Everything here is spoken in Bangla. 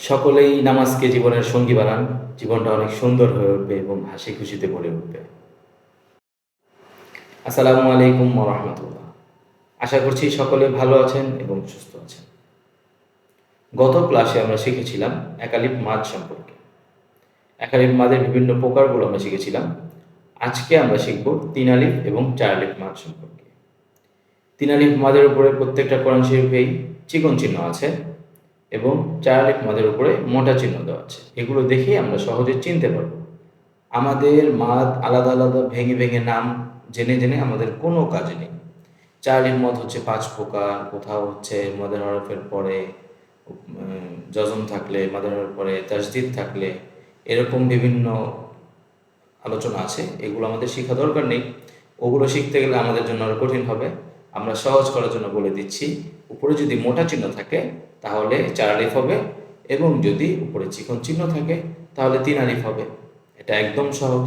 সকলেই নামাজকে জীবনের সঙ্গী বানান। জীবনটা অনেক সুন্দর হয়ে উঠবে এবং হাসি খুশিতে ভরে উঠবে। আসসালামু আলাইকুম ওয়া রাহমাতুল্লাহ। আশা করছি সকলে ভালো আছেন এবং সুস্থ আছেন। গত ক্লাসে আমরা শিখেছিলাম একালিপ মাছ সম্পর্কে। একালিপ মাছের বিভিন্ন প্রকারগুলো আমরা শিখেছিলাম। আজকে আমরা শিখব ৩ আলিফ এবং ৪ আলিফ মাছ সম্পর্কে। ৩ আলিফ মাদের উপরে প্রত্যেকটা কোরআন শরীফেই চিকন চিহ্ন আছে এবং ৪ আলিফ মাদের উপরে মোটা চিহ্ন দেওয়া আছে। এগুলো দেখেই আমরা সহজে চিনতে পারব। আমাদের মাদ আলাদা, আলাদা ভেঙে, ভেঙে নাম জেনে, জেনে আমাদের কোনো কাজে নেই। ৪ আলিফ মদ হচ্ছে ৫ প্রকার, কোথাও হচ্ছে মদের হরফের পরে যজম থাকলে, মাদের হরফের পরে তাসদিদ থাকলে, এরকম বিভিন্ন আলোচনা আছে। এগুলো আমাদের শিখা দরকার নেই। ওগুলো শিখতে গেলে আমাদের জন্য আরও কঠিন হবে। আমরা সহজ করার জন্য বলে দিচ্ছি, উপরে যদি মোটা চিহ্ন থাকে তাহলে ৪ আলিফ হবে এবং যদি উপরে চিকন চিহ্ন থাকে তাহলে ৩ আলিফ হবে। এটা একদম সহজ।